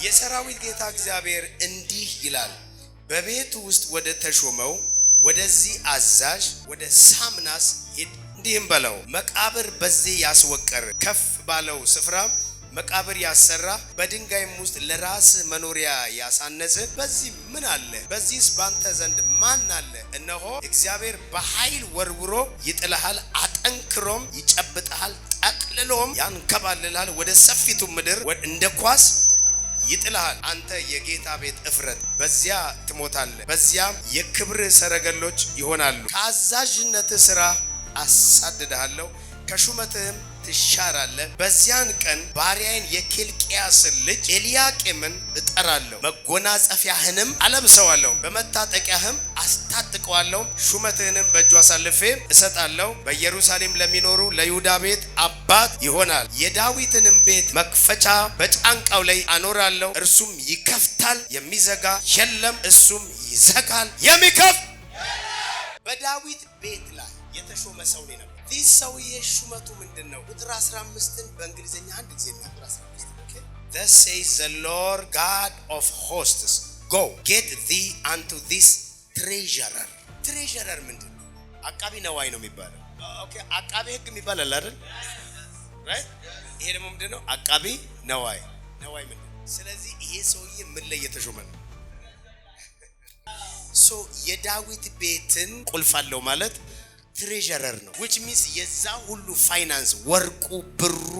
የሰራዊት ጌታ እግዚአብሔር እንዲህ ይላል በቤቱ ውስጥ ወደ ተሾመው ወደዚህ አዛዥ ወደ ሳምናስ እንዲህም በለው መቃብር በዚህ ያስወቀር ከፍ ባለው ስፍራ መቃብር ያሰራ በድንጋይም ውስጥ ለራስ መኖሪያ ያሳነጽ በዚህ ምን አለ? በዚህስ ባንተ ዘንድ ማን አለ? እነሆ እግዚአብሔር በኃይል ወርውሮ ይጥልሃል፣ አጠንክሮም ይጨብጥሃል፣ ጠቅልሎም ያንከባልልሃል፣ ወደ ሰፊቱ ምድር እንደ ኳስ ይጥልሃል። አንተ የጌታ ቤት እፍረት፣ በዚያ ትሞታለህ፣ በዚያም የክብር ሰረገሎች ይሆናሉ። ከአዛዥነት ሥራ አሳድድሃለሁ፣ ከሹመትህም ትሻራለህ። በዚያን ቀን ባሪያዬን የኬልቅያስን ልጅ ኤልያቄምን እጠራለሁ፣ መጎናጸፊያህንም አለብሰዋለሁ፣ በመታጠቂያህም አስታጥቀዋለሁ፣ ሹመትህንም በእጁ አሳልፌ እሰጣለሁ። በኢየሩሳሌም ለሚኖሩ ለይሁዳ ቤት አባት ይሆናል። የዳዊትንም ቤት መክፈቻ በጫንቃው ላይ አኖራለሁ። እርሱም ይከፍታል፣ የሚዘጋ የለም፣ እሱም ይዘጋል፣ የሚከፍት በዳዊት ቤት ላይ የተሾመ ሰው ነው። ይህ ሰውዬ ሹመቱ ምንድነው? ቁጥር 15ን በእንግሊዘኛ አንድ ጊዜ ቁጥር 15 ኦኬ Thus says the Lord God of hosts go get thee unto this treasurer treasurer ምንድነው? አቃቢ ነዋይ ነው የሚባለው። ኦኬ አቃቢ ህግ የሚባል አለ አይደል? right ይሄ ደግሞ ምንድነው? አቃቢ ነዋይ ምንድነው? ስለዚህ ይሄ ሰውዬ ምን ላይ የተሾመ ነው? የዳዊት ቤትን ቁልፍ አለው ማለት ትሬዠረር ነው which means የዛ ሁሉ ፋይናንስ ወርቁ ብሩ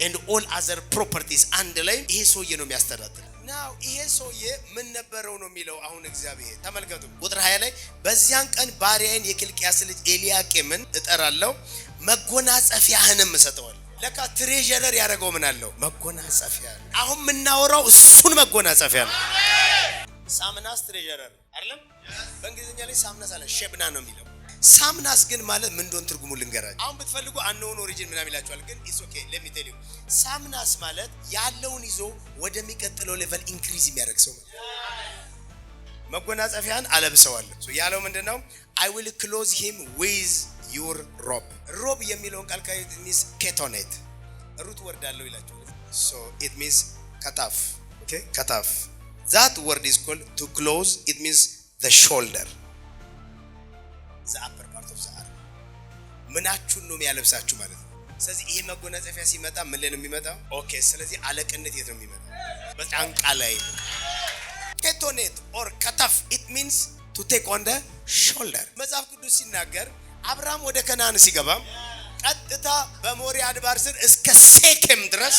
and all other properties አንድ ላይ ይሄ ሰውዬ ነው የሚያስተዳድር። now ይሄ ሰውዬ ምን ነበረው ነው የሚለው አሁን እግዚአብሔር ተመልከቱ ቁጥር 20 ላይ በዚያን ቀን ባሪያዬን የኬልቅያስ ልጅ ኤልያቄምን እጠራለሁ መጎናጸፊያህንም እሰጠዋለሁ። ለካ ትሬዠረር ያደረገው ምን አለው? መጎናጸፊያ። አሁን የምናወራው እሱን መጎናጸፊያ ነው። ሳምናስ ትሬዠረር አይደለም? በእንግሊዝኛ ላይ ሳምናስ አለ ሸብና ነው የሚለው። ሳምናስ ግን ማለት ምን እንደሆነ ትርጉሙ ልንገራችሁ። አሁን ብትፈልጉ አንኖን ኦሪጂን ምናምን ይላችኋል ግን ኢትስ ኦኬ ሌት ሚ ቴል ዩ ሳምናስ ማለት ያለውን ይዞ ወደሚቀጥለው ሌቨል ኢንክሪዝ የሚያደርግ ሰው ማለት መጎናጸፊያን አለብሰዋለሁ ያለው ምንድነው? I will close him with your robe robe የሚለውን ቃል ካይት ሚስ ኬቶኔት ሩት ወርድ አለው ይላችኋል so it means kataf okay kataf that word is called to close it means the shoulder the upper part of the arm ምናችሁን ነው የሚያለብሳችሁ ማለት ነው። ስለዚህ ይሄ መጎናጸፊያ ሲመጣ ምን ላይ ነው የሚመጣው? ኦኬ ስለዚህ አለቅነት የት ነው የሚመጣው? በጫንቃ ላይ ኬቶኔት or kataf it means to take on the shoulder መጽሐፍ ቅዱስ ሲናገር አብርሃም ወደ ከነዓን ሲገባ ቀጥታ በሞሪያ አድባር ስር እስከ ሴኬም ድረስ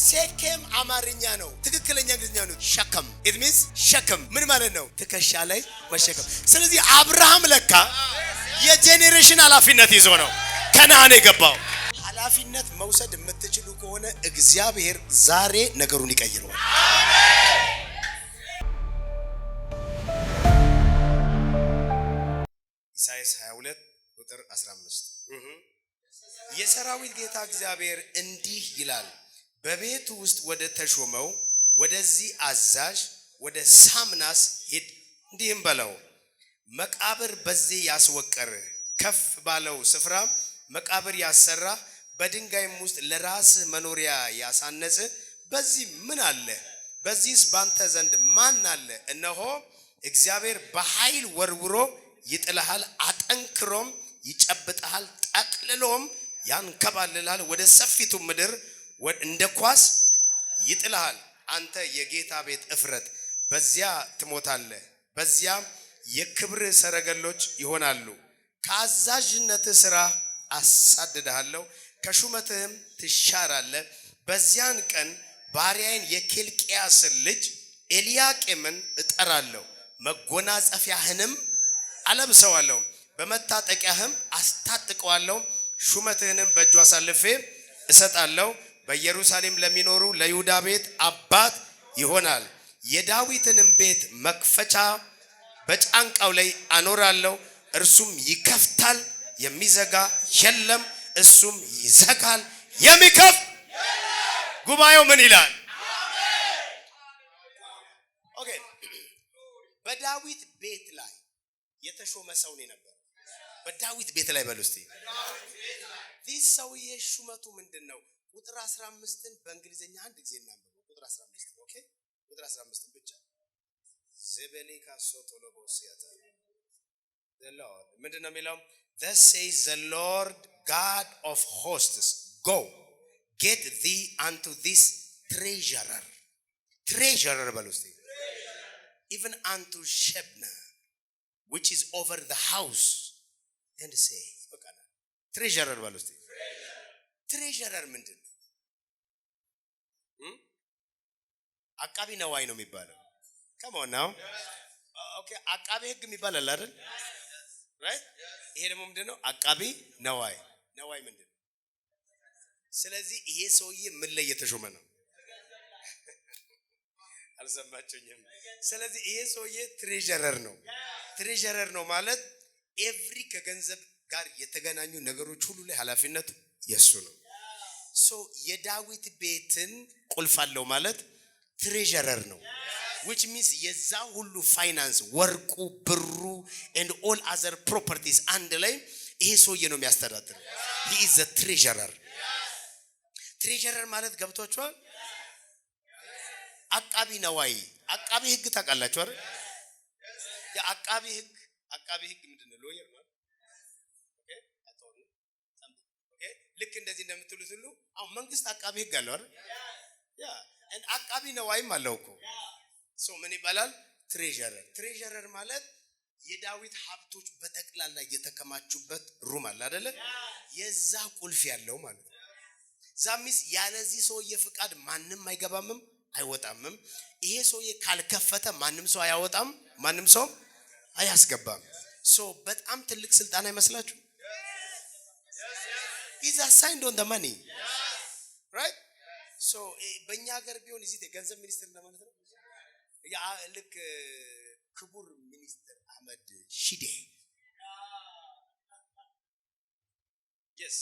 ሴኬም አማርኛ ነው ትክክለኛ እንግሊዝኛ ነው ሸከም it means ሸከም ምን ማለት ነው? ትከሻ ላይ መሸከም። ስለዚህ አብርሃም ለካ የጄኔሬሽን ኃላፊነት ይዞ ነው ከነዓን የገባው። ኃላፊነት መውሰድ የምትችሉ ከሆነ እግዚአብሔር ዛሬ ነገሩን ይቀይረዋል። ኢሳይያስ 22 ቁጥር 15 የሰራዊት ጌታ እግዚአብሔር እንዲህ ይላል በቤቱ ውስጥ ወደ ተሾመው ወደዚህ አዛዥ ወደ ሳምናስ ሂድ እንዲህም በለው መቃብር በዚህ ያስወቀር ከፍ ባለው ስፍራ መቃብር ያሰራ በድንጋይም ውስጥ ለራስ መኖሪያ ያሳነጽ በዚህ ምን አለ? በዚህስ ባንተ ዘንድ ማን አለ? እነሆ እግዚአብሔር በኃይል ወርውሮ ይጥልሃል፣ አጠንክሮም ይጨብጥሃል፣ ጠቅልሎም ያንከባልልሃል፣ ወደ ሰፊቱ ምድር እንደ ኳስ ይጥልሃል። አንተ የጌታ ቤት እፍረት፣ በዚያ ትሞታለህ፣ በዚያም የክብር ሰረገሎች ይሆናሉ። ከአዛዥነት ሥራ አሳድድሃለሁ፣ ከሹመትህም ትሻራለህ። በዚያን ቀን ባሪያዬን የኬልቅያስን ልጅ ኤልያቄምን እጠራለሁ፣ መጎናጸፊያህንም አለብሰዋለሁ፣ በመታጠቂያህም አስታጥቀዋለሁ፣ ሹመትህንም በእጁ አሳልፌ እሰጣለሁ። በኢየሩሳሌም ለሚኖሩ ለይሁዳ ቤት አባት ይሆናል። የዳዊትንም ቤት መክፈቻ በጫንቃው ላይ አኖራለሁ። እርሱም ይከፍታል፣ የሚዘጋ የለም፣ እሱም ይዘጋል፣ የሚከፍት ጉባኤው ምን ይላል? ኦኬ በዳዊት ቤት ላይ የተሾመ ሰው ነው ነበር። በዳዊት ቤት ላይ በሉ እስቲ ይህ ሰውዬ ሹመቱ ምንድነው? ቁጥር 15ን በእንግሊዘኛ አንድ ጊዜ እናንብበው። ቁጥር 15 ኦኬ ቁጥር 15 ብቻ ዘበሌካ ሶቶሎቦሲያታ the Lord ምንድነው የሚለው? Thus says the Lord God of hosts, go get thee unto this treasurer በሉስቲ even unto Shebna which is over the house and say በቃና treasurer በሉስቲ treasurer ምንድነው? አቃቢ ነዋይ ነው የሚባለው። come on now okay አቃቢ ህግ የሚባል አለ አይደል? right ይሄ ደግሞ ምንድነው? አቃቢ ነዋይ ምንድነው? ስለዚህ ይሄ ሰውዬ ምን ላይ የተሾመ ነው? አልሰማችሁኝም? ስለዚህ ይሄ ሰውዬ ትሬዠረር ነው ማለት ኤቭሪ ከገንዘብ ጋር የተገናኙ ነገሮች ሁሉ ላይ ኃላፊነት የሱ ነው። ሶ የዳዊት ቤትን ቁልፍ አለው ማለት ትሬዠረር ነው which means የዛ ሁሉ ፋይናንስ ወርቁ ብሩ and all other properties አንድ ላይ ይሄ ሰውዬ ነው የሚያስተዳድረው። he is the treasurer ማለት ገብቷችኋል? አቃቢ ነዋይ አቃቢ ህግ ታውቃላችሁ አይደል? የአቃቢ ህግ ምንድነው? ሎየር ማለት ኦኬ አጥቶን ኦኬ ልክ እንደዚህ እንደምትሉት ሁሉ አሁን መንግስት አቃቢ ህግ አለው አይደል? ያ and አቃቢ ነዋይም አለው እኮ ሶ ምን ይባላል? ትሬዠረር ማለት የዳዊት ሀብቶች በጠቅላላ የተከማቹበት ሩም አለ አይደለ? የዛ ቁልፍ ያለው ማለት ነው። ዛሚስ ያለዚህ ሰውዬ ፍቃድ ማንም አይገባምም አይወጣምም። ይሄ ሰውዬ ካልከፈተ ማንም ሰው አያወጣም፣ ማንም ሰው አያስገባም። ሶ በጣም ትልቅ ስልጣን አይመስላችሁ? is assigned on the money right so በእኛ ሀገር ቢሆን እዚህ የገንዘብ ሚኒስትር እንደማለት ነው። ያ ልክ ክቡር ሚኒስትር አህመድ ሺዴ yes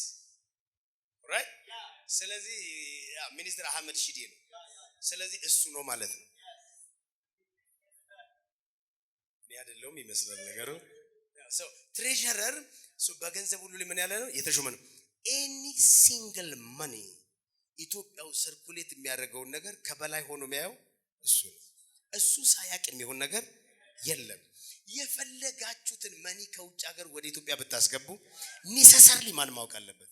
right ስለዚህ ሚኒስትር አህመድ ሺዴ ነው። ስለዚህ እሱ ነው ማለት ነው። ያደለም ይመስላል ነገሩ። so treasurer so በገንዘብ ሁሉ ላይ ምን ያለ ነው? የተሾመ ነው። any single money ኢትዮጵያው ሰርኩሌት የሚያደርገው ነገር ከበላይ ሆኖ የሚያየው እሱ ነው። እሱ ሳያቅ የሚሆን ነገር የለም። የፈለጋችሁትን መኒ ከውጭ ሀገር ወደ ኢትዮጵያ ብታስገቡ ኔሰሰርሊ ማን ማወቅ አለበት?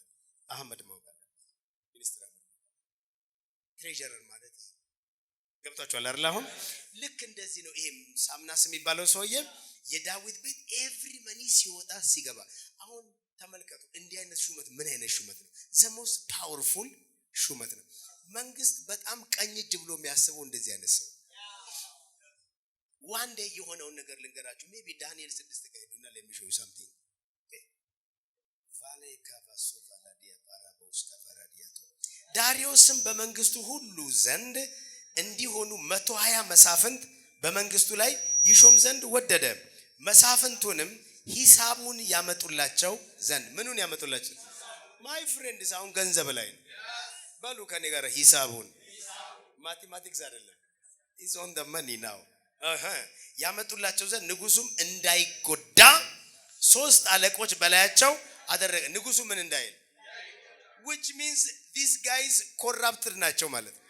አህመድ ማወቅ አለበት። ሚኒስትር ትሬዠረር ማለት ገብታችኋል አይደል? አሁን ልክ እንደዚህ ነው። ይሄም ሳምናስ የሚባለው ሰውዬ የዳዊት ቤት ኤቭሪ መኒ ሲወጣ ሲገባ። አሁን ተመልከቱ፣ እንዲህ አይነት ሹመት ምን አይነት ሹመት ነው? the most powerful ሹመት ነው። መንግስት በጣም ቀኝ እጅ ብሎ የሚያስበው እንደዚህ አይነት ሰው one day የሆነውን ነገር ልንገራችሁ። maybe ዳንኤል 6 ከሄዱና ለሚሾው something ቫሌ ካቫሶ ቫላዲያ ፓራቦስ ካፈራዲያቶ ዳሪዮስም በመንግስቱ ሁሉ ዘንድ እንዲሆኑ 120 መሳፍንት በመንግስቱ ላይ ይሾም ዘንድ ወደደ። መሳፍንቱንም ሂሳቡን ያመጡላቸው ዘንድ ምኑን ያመጡላቸው? my friend አሁን ገንዘብ ላይ ነው በሉ ከኔ ጋር ሂሳቡን ማቴማቲክስ አይደለም is on the money now ያመጡላቸው ዘንድ ንጉሱም እንዳይጎዳ 3 አለቆች በላያቸው አደረገ። ንጉሱ ምን እንዳይል which means these guys corrupted ናቸው ማለት ነው።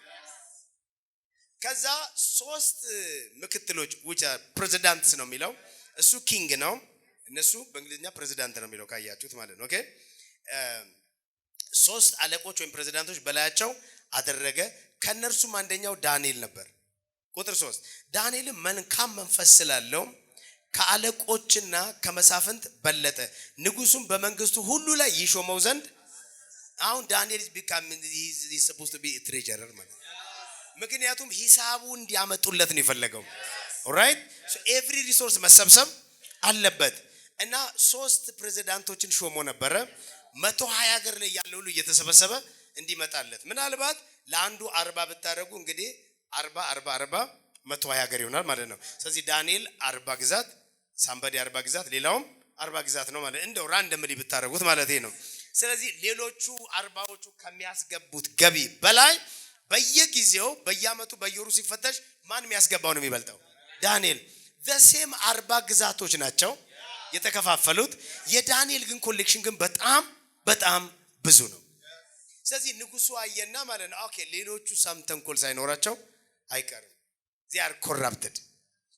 ከዛ 3 ምክትሎች which are presidents ነው የሚለው እሱ ኪንግ ነው፣ እነሱ በእንግሊዝኛ ፕሬዚዳንት ነው የሚለው ካያችሁት ማለት ነው። ኦኬ 3 አለቆች ወይም ፕሬዚዳንቶች በላያቸው አደረገ። ከነርሱም አንደኛው ዳንኤል ነበር። ቁጥር 3 ዳንኤል መልካም መንፈስ ስላለው ከአለቆችና ከመሳፍንት በለጠ፣ ንጉሱም በመንግስቱ ሁሉ ላይ ይሾመው ዘንድ። አሁን ዳንኤል is supposed to be a treasurer ማለት ምክንያቱም ሂሳቡ እንዲያመጡለት ነው የፈለገው። ኦልራይት ሶ ኤቭሪ ሪሶርስ መሰብሰብ አለበት እና 3 ፕሬዝዳንቶችን ሾሞ ነበረ። 120 ሀገር ላይ ያለው ሁሉ እየተሰበሰበ እንዲመጣለት። ምናልባት ለአንዱ 40 ብታረጉ እንግዲህ 40 120 ሀገር ይሆናል ማለት ነው። ስለዚህ ዳንኤል 40 ግዛት፣ ሳምባዲ 40 ግዛት፣ ሌላውም 40 ግዛት ነው ማለት እንደው ራንደምሊ ብታረጉት ማለት ነው። ስለዚህ ሌሎቹ 40ዎቹ ከሚያስገቡት ገቢ በላይ በየጊዜው በየአመቱ በየወሩ ሲፈተሽ ማን የሚያስገባው ነው የሚበልጠው? ዳንኤል። the same 40 ግዛቶች ናቸው የተከፋፈሉት። የዳንኤል ግን ኮሌክሽን ግን በጣም ብዙ ነው። ስለዚህ ንጉሱ አየና ማለት ነው ኦኬ ሌሎቹ ሳም ተንኮል ሳይኖራቸው አይቀርም። they are corrupted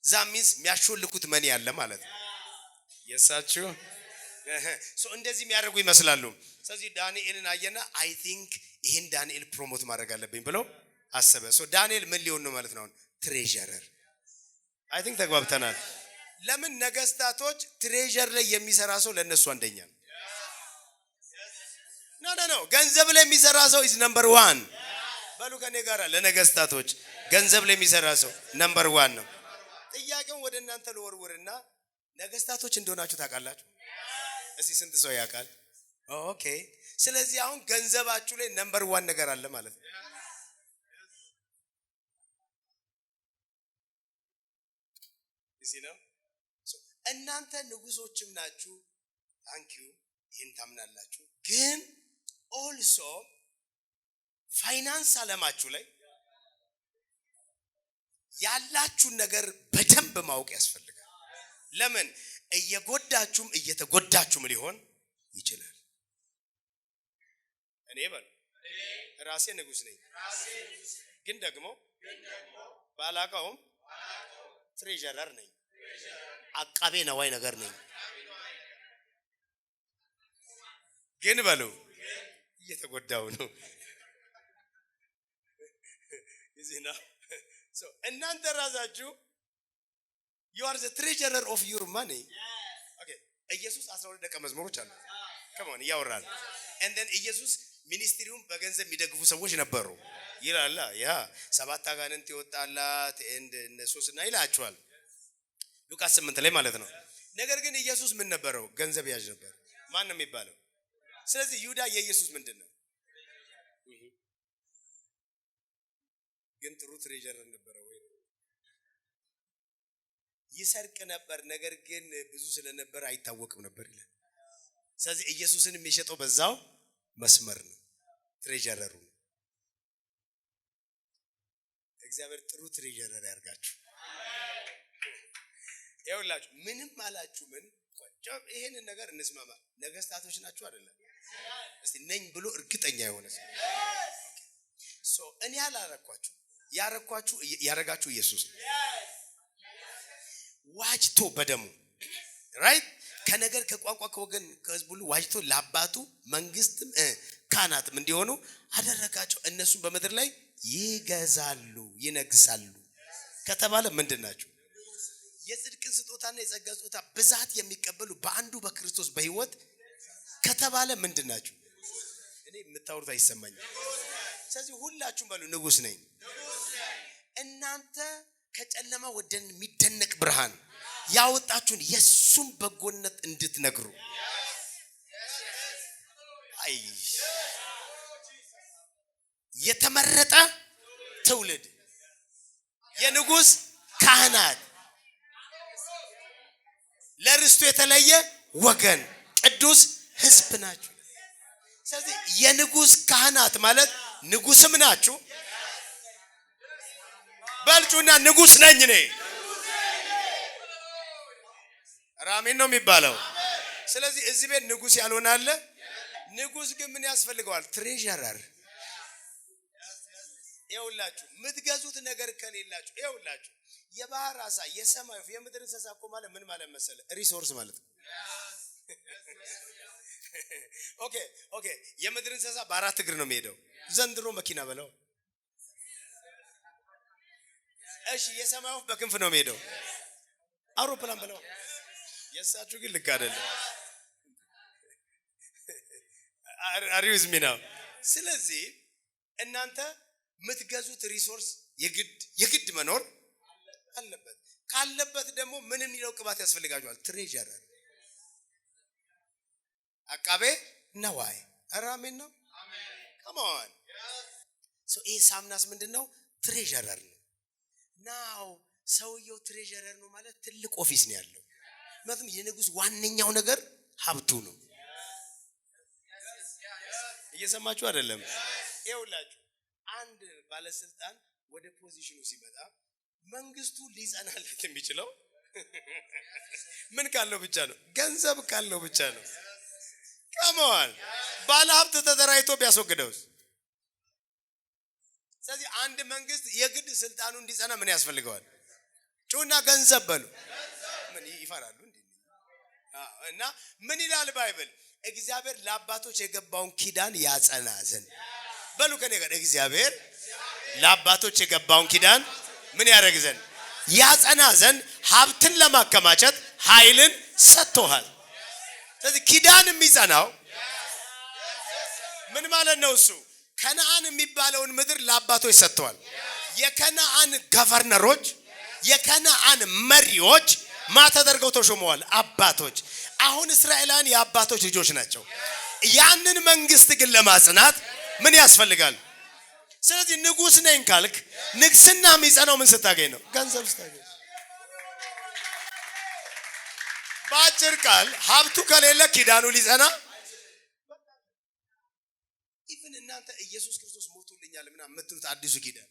that means የሚያሾልኩት መኒ ያለ ማለት ነው የሳችሁ ሶ እንደዚህ የሚያደርጉ ይመስላሉ ስለዚህ ዳንኤልን አየና አይ ቲንክ ይሄን ዳንኤል ፕሮሞት ማድረግ አለብኝ ብሎ አሰበ ሶ ዳንኤል ምን ሊሆን ነው ማለት ነው ትሬዠረር አይ ቲንክ ተግባብተናል ለምን ነገስታቶች ትሬዠር ላይ የሚሰራ ሰው ለነሱ አንደኛ ኖ ገንዘብ ላይ የሚሰራ ሰው is number 1 በሉ ከኔ ጋር ለነገስታቶች ገንዘብ ላይ የሚሰራ ሰው number 1 ነው ጥያቄውን ወደ እናንተ ልወርውርና ነገስታቶች እንደሆናችሁ ታውቃላችሁ እስቲ ስንት ሰው ያውቃል ኦኬ ስለዚህ አሁን ገንዘባችሁ ላይ number 1 ነገር አለ ማለት ነው እዚህ ነው እናንተ ንጉሶችም ናችሁ ታንክ ዩ ይሄን ታምናላችሁ ግን also ፋይናንስ አለማችሁ ላይ ያላችሁ ነገር በደንብ ማወቅ ያስፈልጋል ለምን እየጎዳችሁም እየተጎዳችሁም ሊሆን ይችላል እኔ ራሴ ንጉስ ነኝ ግን ደግሞ ባላቃውም ትሬዠረር ነኝ አቃቤ ነዋይ ነገር ነኝ ግን በሉ እየተጎዳው ነው እዚህ ነው so እናንተ ራሳችሁ you are the treasurer of your money okay ኢየሱስ 12 ደቀ መዝሙሮች አሉ come on ያወራል and then ኢየሱስ ሚኒስትሪውን በገንዘብ የሚደግፉ ሰዎች ነበሩ ይላል ያ 7 አጋንንት ይወጣላት እነሱስና ይላቸዋል ሉቃስ 8 ላይ ማለት ነው ነገር ግን ኢየሱስ ምን ነበረው ገንዘብ ያዥ ነበር ማን ነው የሚባለው ስለዚህ ይሁዳ የኢየሱስ ምንድነው ግን ጥሩ ትሬዠረር ነበር ወይ ይሰርቅ ነበር ነገር ግን ብዙ ስለነበር አይታወቅም ነበር ይላል ስለዚህ ኢየሱስን የሚሸጠው በዛው መስመር ነው ትሬዠረሩ እግዚአብሔር ጥሩ ትሬዠረር ያርጋችሁ ይኸውላችሁ ምንም አላችሁ ምን ይሄን ነገር እንስማማ ነገስታቶች ናችሁ አይደለም እስቲ ነኝ ብሎ እርግጠኛ የሆነ ሶ እኔ ያላረኳችሁ ያረጋችሁ ኢየሱስ ዋጅቶ በደሙ ራይት ከነገር ከቋንቋ ከወገን ከህዝብ ሁሉ ዋጅቶ ለአባቱ መንግስትም ካህናትም እንዲሆኑ አደረጋቸው እነሱም በምድር ላይ ይገዛሉ ይነግሳሉ ከተባለ ምንድናችሁ የጽድቅን ስጦታና የጸጋ ስጦታ ብዛት የሚቀበሉ በአንዱ በክርስቶስ በህይወት ከተባለ ምንድናችሁ እኔ የምታወሩት አይሰማኝም ስለዚህ ሁላችሁም በሉ ንጉስ ነኝ እናንተ ከጨለማ ወደ የሚደነቅ ብርሃን ያወጣችሁን የሱን በጎነት እንድትነግሩ አይ የተመረጠ ትውልድ የንጉስ ካህናት ለርስቱ የተለየ ወገን ቅዱስ ህዝብ ናችሁ ስለዚህ የንጉስ ካህናት ማለት ንጉስም ናችሁ በልጩና ንጉስ ነኝ ነኝ ራሜን ነው የሚባለው ስለዚህ እዚህ ቤት ንጉስ ያልሆነ አለ ንጉስ ግን ምን ያስፈልገዋል ትሬዠረር ይኸውላችሁ ምትገዙት ነገር ከሌላችሁ ይኸውላችሁ የባህር አሳ የሰማይ ወፍ የምድር እንስሳ እኮ ማለት ምን ማለት መሰለ ሪሶርስ ማለት ነው ኦኬ የምድር እንስሳ በአራት እግር ነው የሚሄደው ዘንድሮ መኪና በለው እሺ የሰማይ ወፍ በክንፍ ነው የሚሄደው አውሮፕላን በለው የሳችሁ ግን ልክ አይደለም አሪውዝ ሚናው ስለዚህ እናንተ ምትገዙት ሪሶርስ የግድ መኖር አለበት ካለበት ደግሞ ምንም ይለው ቅባት ያስፈልጋችኋል ትሬዠረር አቃቤ ነዋይ አራሜን ነው come on so ሳምናስ ምንድነው ትሬዠረር ነው ናው ሰውየው ትሬዠረር ነው ማለት ትልቅ ኦፊስ ነው ያለው ማለት የንጉስ ዋነኛው ነገር ሀብቱ ነው እየሰማችሁ አይደለም ይኸውላችሁ አንድ ባለስልጣን ወደ ፖዚሽኑ ሲመጣ መንግስቱ ሊጸናለት የሚችለው ምን ካለው ብቻ ነው ገንዘብ ካለው ብቻ ነው come on ባለሀብት ተደራይቶ ቢያስወግደውስ ስለዚህ አንድ መንግስት የግድ ስልጣኑ እንዲጸና ምን ያስፈልገዋል? ጩና ገንዘብ በሉ። ምን ይፈራሉ እንዴ? እና ምን ይላል ባይብል? እግዚአብሔር ለአባቶች የገባውን ኪዳን ያጸና ዘንድ በሉ ከኔ ጋር እግዚአብሔር ለአባቶች የገባውን ኪዳን ምን ያደርግ ዘንድ ያጸና ዘንድ ሀብትን ለማከማቸት ኃይልን ሰጥቶሃል። ስለዚህ ኪዳን የሚጸናው ምን ማለት ነው? እሱ ከነዓን የሚባለውን ምድር ለአባቶች ሰጥቷል። የከነዓን ገቨርነሮች የከነዓን መሪዎች ተደርገው ተሾመዋል። አባቶች። አሁን እስራኤላውያን የአባቶች ልጆች ናቸው። ያንን መንግስት ግን ለማጽናት ምን ያስፈልጋል? ስለዚህ ንጉስ ነኝ ካልክ ንግስና የሚጸናው ምን ስታገኝ ነው? ገንዘብ ስታገኝ። በአጭር ቃል ሀብቱ ከሌለ ኪዳኑ ሊጸና ኢቭን እናንተ ኢየሱስ ክርስቶስ ሞቶልኛል ምናምን የምትሉት አዲሱ ኪዳን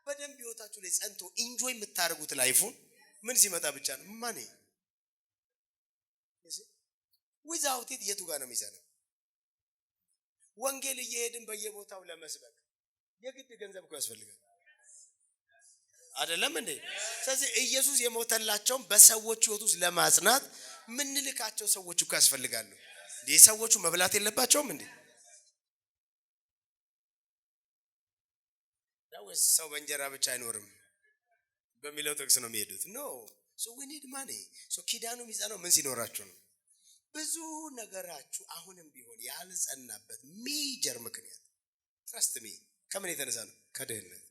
በደንብ ህይወታችሁ ላይ ጸንቶ ኢንጆይ የምታደርጉት ላይፉን ምን ሲመጣ ብቻ ነው? ማኔ without it የቱ ጋር ነው የሚጸናው? ወንጌል እየሄድን በየቦታው ለመስበክ የግድ ገንዘብ እኮ ያስፈልጋል አይደለም እንዴ? ስለዚህ ኢየሱስ የሞተላቸው በሰዎች ህይወት ውስጥ ለማጽናት ምን ልካቸው ሰዎች እኮ ያስፈልጋሉ። ሰዎቹ መብላት የለባቸውም እንዴ? ወይስ ሰው በእንጀራ ብቻ አይኖርም በሚለው ጥቅስ ነው የሚሄዱት? ኖ so we need money. so ኪዳኑ የሚጸናው ምን ሲኖራችሁ ነው? ብዙ ነገራችሁ አሁንም ቢሆን ያልጸናበት ሜጀር ምክንያት trust me ከምን የተነሳ ነው? ከድህነት።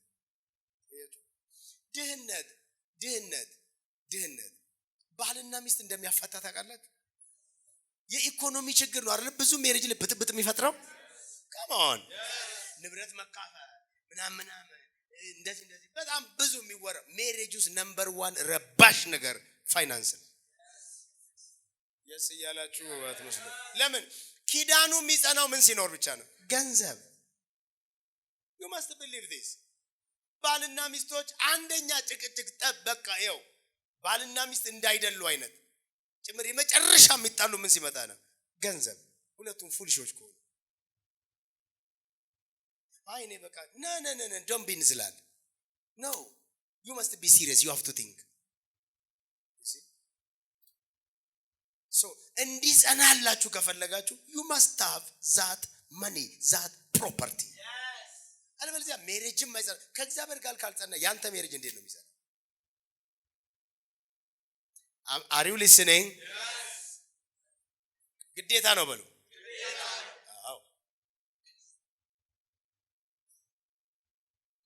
ድህነት ባልና ሚስት እንደሚያፋታ ታውቃላችሁ? የኢኮኖሚ ችግር ነው አይደል? ብዙ ሜሬጅ ላይ ብጥብጥ የሚፈጥረው come on ንብረት መካፈል ምናምን እንደዚህ በጣም ብዙ የሚወራ ሜሬጅ ውስጥ ነምበር 1 ረባሽ ነገር ፋይናንስ ነው። ያላችሁ አትመስሉ። ለምን? ኪዳኑ የሚጸናው ምን ሲኖር ብቻ ነው? ገንዘብ። you must believe this። ባልና ሚስቶች አንደኛ ጭቅጭቅ በቃ ይኸው ባልና ሚስት እንዳይደሉ አይነት ጭምር የመጨረሻ የሚጣሉ ምን ሲመጣ ነው? ገንዘብ። ሁለቱም ፉልሾች ከሆኑ አይኔ በቃ ነ don't be ንዝላል። no you must be serious. you have to think. you see so እንዲጸናላችሁ ከፈለጋችሁ you must have that money, that property. አለበለዚያ ሜሬጅም አይጸና። ከእግዚአብሔር ጋር ካልጸና ያንተ ሜሬጅ እንዴት ነው የሚጸና? are you listening? ግዴታ ነው በሉ።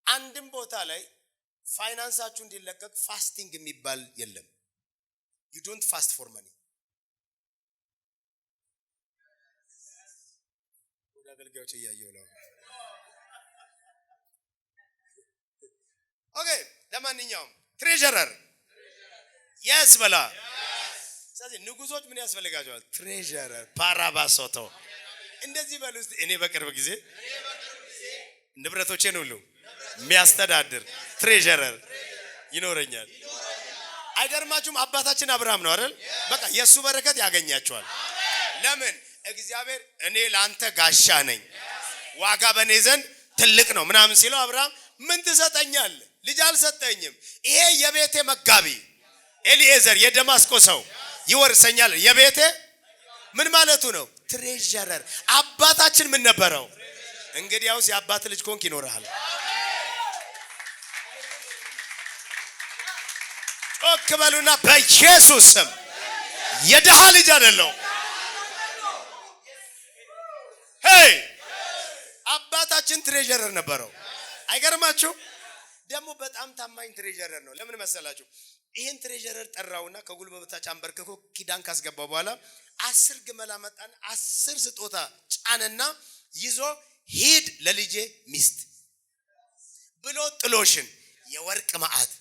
አንድም ቦታ ላይ ፋይናንሳችሁ እንዲለቀቅ ፋስቲንግ የሚባል የለም። you don't fast for money። ወደ አገልጋዮች እያየሁ ነው። ኦኬ ለማንኛውም ትሬዠረር yes በላ። ስለዚህ ንጉሶች ምን ያስፈልጋቸዋል? ትሬዠረር ፓራባሶቶ። እንደዚህ በሉ እስቲ እኔ በቅርብ ጊዜ ንብረቶቼን ሁሉ የሚያስተዳድር ትሬዠረር ይኖረኛል። አይገርማችሁም? አባታችን አብርሃም ነው አይደል? በቃ የሱ በረከት ያገኛቸዋል። ለምን? እግዚአብሔር እኔ ላንተ ጋሻ ነኝ ዋጋ በኔ ዘንድ ትልቅ ነው ምናምን ሲለው አብርሃም ምን ትሰጠኛለህ? ልጅ አልሰጠኝም። ይሄ የቤቴ መጋቢ ኤሊኤዘር የደማስቆ ሰው ይወርሰኛል። የቤቴ ምን ማለቱ ነው? ትሬዠረር። አባታችን ምን ነበረው? እንግዲያውስ የአባት ልጅ ኮንክ ይኖርሃል። ጮክ በሉና በኢየሱስ ስም የደሃ ልጅ አይደለም። ሄይ አባታችን ትሬዠረር ነበረው። አይገርማችሁ? ደግሞ በጣም ታማኝ ትሬዠረር ነው። ለምን መሰላችሁ? ይሄን ትሬዠረር ጠራውና ከጉልበታች አንበርክኮ ኪዳን ካስገባው በኋላ 10 ግመል አመጣን፣ 10 ስጦታ ጫነና ይዞ ሂድ ለልጄ ሚስት ብሎ ጥሎሽን የወርቅ ማዕት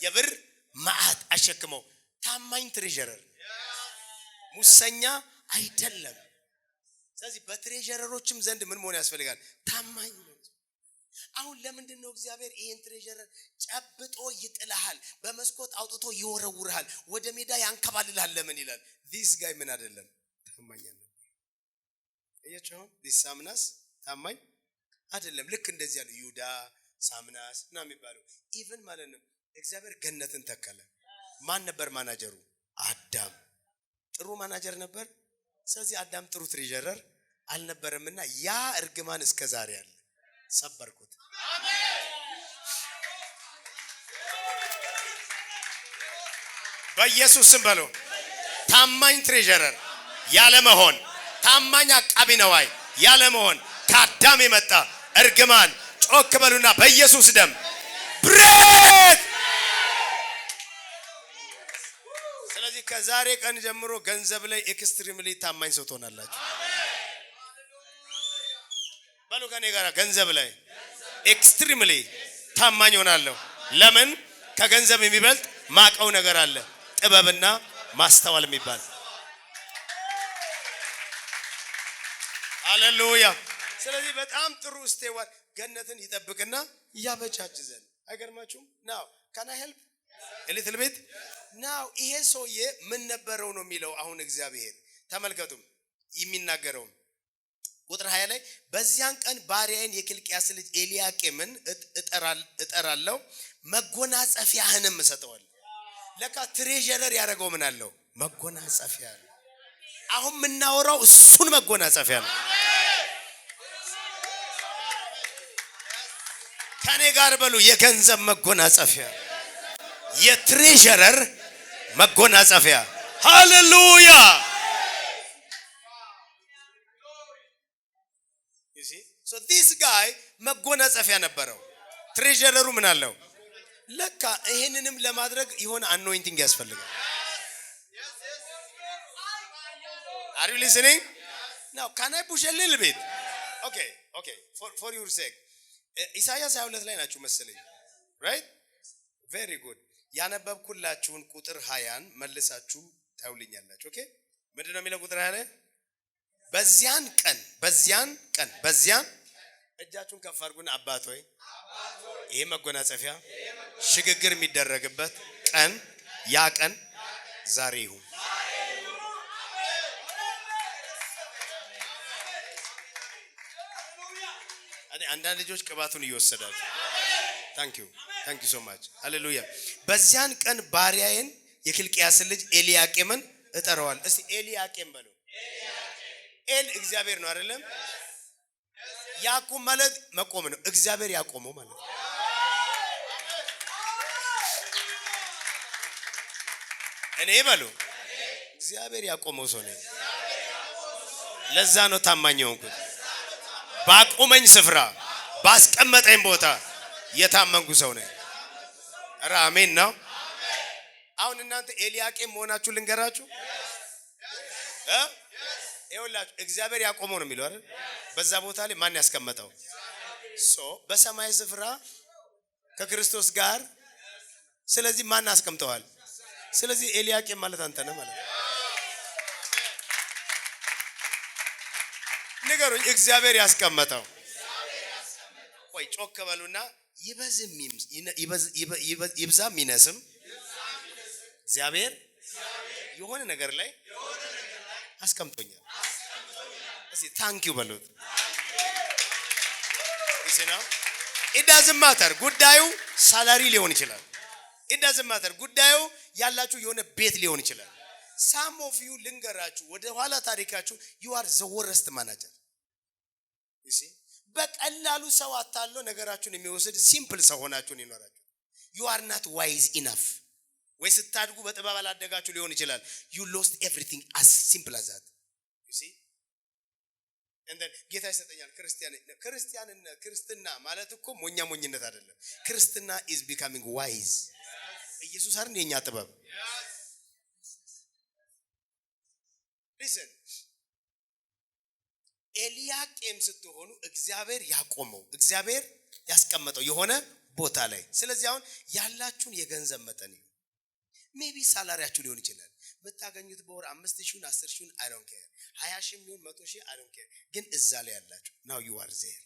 የብር ማዕት አሸክመው። ታማኝ ትሬዠረር ሙሰኛ አይደለም። ስለዚህ በትሬዠረሮችም ዘንድ ምን መሆን ያስፈልጋል? ታማኝ። አሁን ለምንድን ነው እግዚአብሔር ይሄን ትሬዠረር ጨብጦ ይጥልሃል፣ በመስኮት አውጥቶ ይወረውርሃል፣ ወደ ሜዳ ያንከባልልሃል? ለምን ይላል? this guy ምን አይደለም? ታማኝ ነው። እያቸው this ሳምናስ ታማኝ አይደለም። ልክ እንደዚህ ያለው ይሁዳ ሳምናስ እና የሚባለው ኢቭን ማለት ነው። እግዚአብሔር ገነትን ተከለ። ማን ነበር ማናጀሩ? አዳም። ጥሩ ማናጀር ነበር። ስለዚህ አዳም ጥሩ ትሬዠረር አልነበረምና ያ እርግማን እስከ ዛሬ አለ። ሰበርኩት። በኢየሱስ ስም በለው። ታማኝ ትሬዠረር ያለ መሆን፣ ታማኝ አቃቢ ነዋይ ያለ መሆን ከአዳም የመጣ እርግማን ጮክ በሉና በኢየሱስ ደም ብሬክ። ስለዚህ ከዛሬ ቀን ጀምሮ ገንዘብ ላይ ኤክስትሪምሊ ታማኝ ሰው ትሆናላችሁ። በሉ ከኔ ጋር ገንዘብ ላይ ኤክስትሪምሊ ታማኝ ሆናለሁ። ለምን? ከገንዘብ የሚበልጥ ማቀው ነገር አለ፣ ጥበብና ማስተዋል የሚባል። ሃሌሉያ። ስለዚህ በጣም ጥሩ ስቴዋል ገነትን ይጠብቅና ያበጃጅ ዘንድ። አይገርማችሁም? ናው ካና ሄልፕ ኤሊትል ቤት ናው። ይሄ ሰውዬ ምን ነበረው ነው የሚለው። አሁን እግዚአብሔር ተመልከቱ የሚናገረው ቁጥር 20 ላይ በዚያን ቀን ባሪያዬን የኪልቅያስ ልጅ ኤልያቄምን እጠራለሁ፣ መጎናጸፊያህንም እሰጠዋለሁ። ለካ ትሬዠረር ያደረገው ምን አለው? መጎናጸፊያ። አሁን የምናወራው እሱን መጎናጸፊያ ነው። ከኔ ጋር በሉ የገንዘብ መጎናጸፊያ፣ የትሬዠረር መጎናጸፊያ። ሃሌሉያ። So this guy መጎናጸፊያ ነበረው። ትሬዠረሩ ምን አለው? ለካ ይሄንንም ለማድረግ የሆነ አኖይንቲንግ ያስፈልጋል። Are you listening? Now can I push a little bit? Okay. For your sake. ኢሳይያስ 22 ላይ ናችሁ መሰለኝ። Right? Very good. ያነበብኩላችሁን ቁጥር 20ን መልሳችሁ ታውልኛላችሁ። ኦኬ? ምንድነው የሚለው ቁጥር 20 ላይ? በዚያን እጃችሁን ከፍ አድርጉና አባት ሆይ ይሄ መጎናጸፊያ ሽግግር የሚደረግበት ቀን ያ ቀን ዛሬ ይሁን። አንዳንድ ልጆች ቅባቱን እየወሰዳችሁ ታንክ ዩ ሶ ማች ሃሌሉያ። በዚያን ቀን ባሪያዬን የኪልቅያስን ልጅ ኤልያቄምን እጠራዋለሁ። እስቲ ኤልያቄም በሉ። ኤል እግዚአብሔር ነው አይደለም? ያቁም ማለት መቆም ነው። እግዚአብሔር ያቆመው ማለት ነው። እኔ በሉ እግዚአብሔር ያቆመው ሰው ነኝ። ለዛ ነው ታማኝ ሆንኩት። ባቆመኝ ስፍራ ባስቀመጠኝ ቦታ የታመንኩ ሰው ነኝ። ኧረ አሜን ነው። አሁን እናንተ ኤልያቄም መሆናችሁ ልንገራችሁ። ይኸውላችሁ እግዚአብሔር ያቆመው ነው የሚለው አይደል? በዛ ቦታ ላይ ማን ያስቀመጠው? በሰማይ ስፍራ ከክርስቶስ ጋር። ስለዚህ ማን አስቀምጠዋል? ስለዚህ ኤልያቄም ማለት አንተ ነህ ማለት ነው። ንገሩኝ፣ እግዚአብሔር ያስቀመጠው። ቆይ ጮክ በሉና ይብዛም ይነስም እግዚአብሔር የሆነ ነገር ላይ አስቀምጦኛል። እስቲ ታንክ ዩ በሉት። ይሰናው it doesn't matter ጉዳዩ ሳላሪ ሊሆን ይችላል። it doesn't matter ጉዳዩ ያላችሁ የሆነ ቤት ሊሆን ይችላል። some of you ልንገራችሁ ወደ ኋላ ታሪካችሁ you are the worst manager. you see በቀላሉ ሰው አታሎ ነገራችሁን የሚወስድ ሲምፕል ሰው ሆናችሁ ይኖራችሁ። you are not wise enough ወይ ስታድጉ በጥበብ አላደጋችሁ ሊሆን ይችላል። you lost everything as simple as that. you see and then ጌታ ይሰጠኛል ክርስትና ማለት እኮ ሞኝነት አይደለም። ክርስትና is becoming wise. ኢየሱስ አይደል የኛ ጥበብ? listen ኤልያቄም ስትሆኑ እግዚአብሔር ያቆመው እግዚአብሔር ያስቀመጠው የሆነ ቦታ ላይ። ስለዚህ አሁን ያላችሁን የገንዘብ መጠን ነው ሜቢ ሳላሪያችሁ ሊሆን ይችላል። በታገኙት በወር 5000 10,000 I don't care 20,000 ሊሆን 100,000 I don't care ግን እዛ ላይ ያላችሁ now you are there።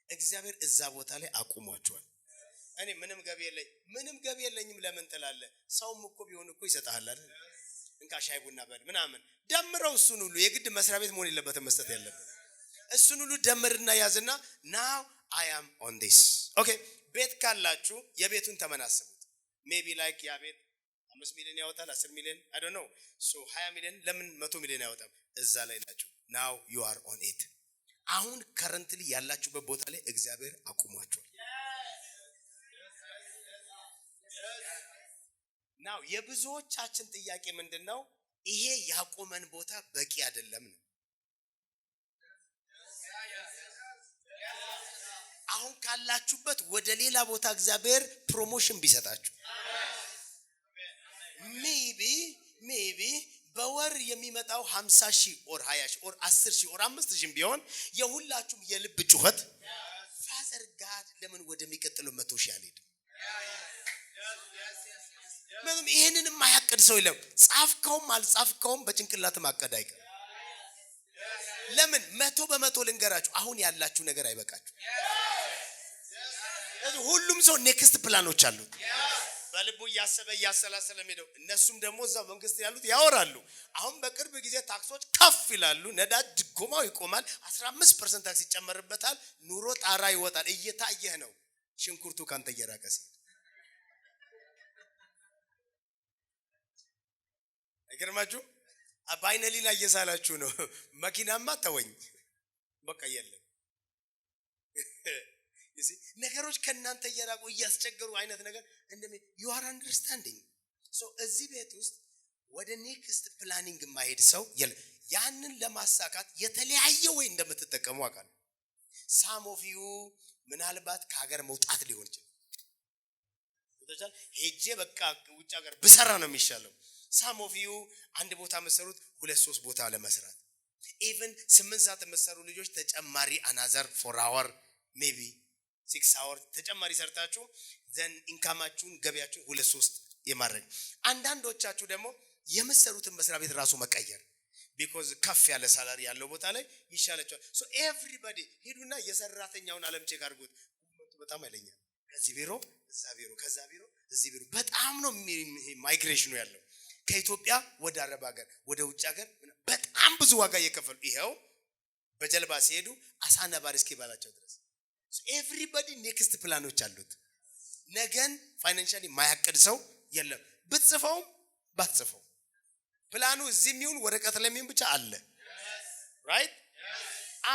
እግዚአብሔር እዛ ቦታ ላይ አቁሟችኋል። እኔ ምንም ገቢ የለኝም ለምን ትላለህ? ሰውም እኮ ቢሆን እኮ ይሰጣል አይደል? እንካ ሻይ ቡና በል ምናምን ደምረው እሱን ሁሉ የግድ መስሪያ ቤት መሆን የለበትም መስጠት ያለበት እሱን ሁሉ ደምርና ያዝና now I am on this. Okay, ቤት ካላችሁ የቤቱን ተመን አስቡት። maybe like ያ ቤት 5 ሚሊዮን ያወጣል 10 ሚሊዮን I don't know. so 20 ሚሊዮን ለምን 100 ሚሊዮን ያወጣል? እዛ ላይ ናችሁ። now you are on it. አሁን currently ያላችሁበት ቦታ ላይ እግዚአብሔር አቁሟችኋል። now የብዙዎቻችን ጥያቄ ምንድነው? ይሄ ያቆመን ቦታ በቂ አይደለም ነው። አሁን ካላችሁበት ወደ ሌላ ቦታ እግዚአብሔር ፕሮሞሽን ቢሰጣችሁ maybe በወር የሚመጣው 50,000 or 20,000 or 10,000 or 5,000 ቢሆን የሁላችሁም የልብ ጩኸት ፋዘር ጋድ ለምን ወደሚቀጥለው 100,000 አልሄድም? ምንም ይሄንን የማያቅድ ሰው የለም። ጻፍከውም አልጻፍከውም በጭንቅላት ማቀድ አይቀር። ለምን 100% ልንገራችሁ፣ አሁን ያላችሁ ነገር አይበቃችሁ። ሁሉም ሰው ኔክስት ፕላኖች አሉት። በልቡ ያሰላሰለ ሄደው እነሱም ደግሞ እዛው መንግስት ያሉት ያወራሉ። አሁን በቅርብ ጊዜ ታክሶች ከፍ ይላሉ፣ ነዳጅ ድጎማው ይቆማል፣ 15% ታክስ ይጨመርበታል፣ ኑሮ ጣራ ይወጣል። እየታየህ ነው ሽንኩርቱ ካንተ እየራቀስ አይገርማችሁ? ባይነሊና እየሳላችሁ ነው። መኪናማ ተወኝ በቃ የለም። ነገሮች ከናንተ እየራቁ እያስቸገሩ አይነት ነገር እንደም you are understanding. so እዚህ ቤት ውስጥ ወደ ኔክስት ፕላኒንግ ማሄድ ሰው ያንን ለማሳካት የተለያየ ወይ እንደምትጠቀሙ አውቃለሁ። some of you ምናልባት ከሀገር መውጣት ሊሆን ይችላል። ሄጄ በቃ ውጭ ሀገር ብሰራ ነው የሚሻለው። some of you አንድ ቦታ መሰሩት 2-3 ቦታ ለመስራት even 8 ሰዓት መሰሩ ልጆች ተጨማሪ another 4 hour maybe 6 hour ተጨማሪ ሰርታችሁ then ኢንካማችሁን ገቢያችሁን 2-3 የማድረግ አንዳንዶቻችሁ ደግሞ የመሰሩትን መስሪያ ቤት ራሱ መቀየር because ከፍ ያለ ሳላሪ ያለው ቦታ ላይ ይሻላችኋል። so everybody ሄዱና የሰራተኛውን ዓለም ቼክ አድርጉት። በጣም አይለኛ ከዚህ ቢሮ እዛ ቢሮ ከዛ ቢሮ እዚህ ቢሮ በጣም ነው ማይግሬሽኑ ያለው። ከኢትዮጵያ ወደ አረብ ሀገር ወደ ውጭ ሀገር በጣም ብዙ ዋጋ እየከፈሉ ይሄው በጀልባ ሲሄዱ አሳናባሪ እስኪባላቸው ድረስ so everybody next ፕላኖች አሉት። ነገን ፋይናንሻሊ ማያቀድ ሰው የለም። ብትጽፈው ባትጽፈው ፕላኑ እዚህ የሚሆን ወረቀት ላይ የሚሆን ብቻ አለ right?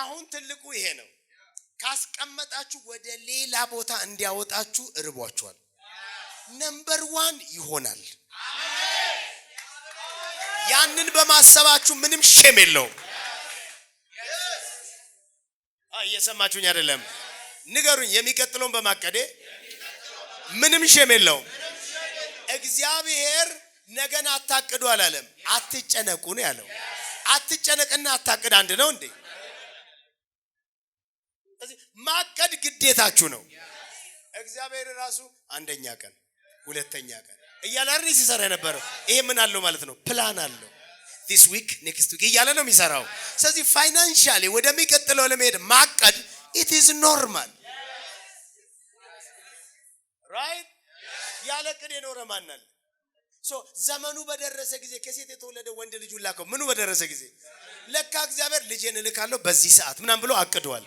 አሁን ትልቁ ይሄ ነው። ካስቀመጣችሁ ወደ ሌላ ቦታ እንዲያወጣችሁ እርቧችኋል። ነምበር 1 ይሆናል። ያንን በማሰባችሁ ምንም ሼም የለውም። እየሰማችሁኝ አይደለም? ንገሩኝ። የሚቀጥለውን በማቀዴ ምንም ሼም የለውም። እግዚአብሔር ነገን አታቅዱ አላለም፣ አትጨነቁ ነው ያለው። አትጨነቅና አታቅድ አንድ ነው እንዴ? ማቀድ ግዴታችሁ ነው። እግዚአብሔር ራሱ አንደኛ ቀን ሁለተኛ ቀን እያላርን ሲሰራ ነበር። ይሄ ምን አለው ማለት ነው? ፕላን አለው። this week next week እያለ ነው የሚሰራው። ስለዚህ ፋይናንሻሊ ወደሚቀጥለው ለመሄድ ማቀድ it is normal right? ያለ ቅድ የኖረ ማን አለ? so ዘመኑ በደረሰ ጊዜ ከሴት የተወለደ ወንድ ልጅ ላከው። ምኑ በደረሰ ጊዜ ለካ እግዚአብሔር ልጄን እልካለሁ በዚህ ሰዓት ምናምን ብሎ አቅዷል።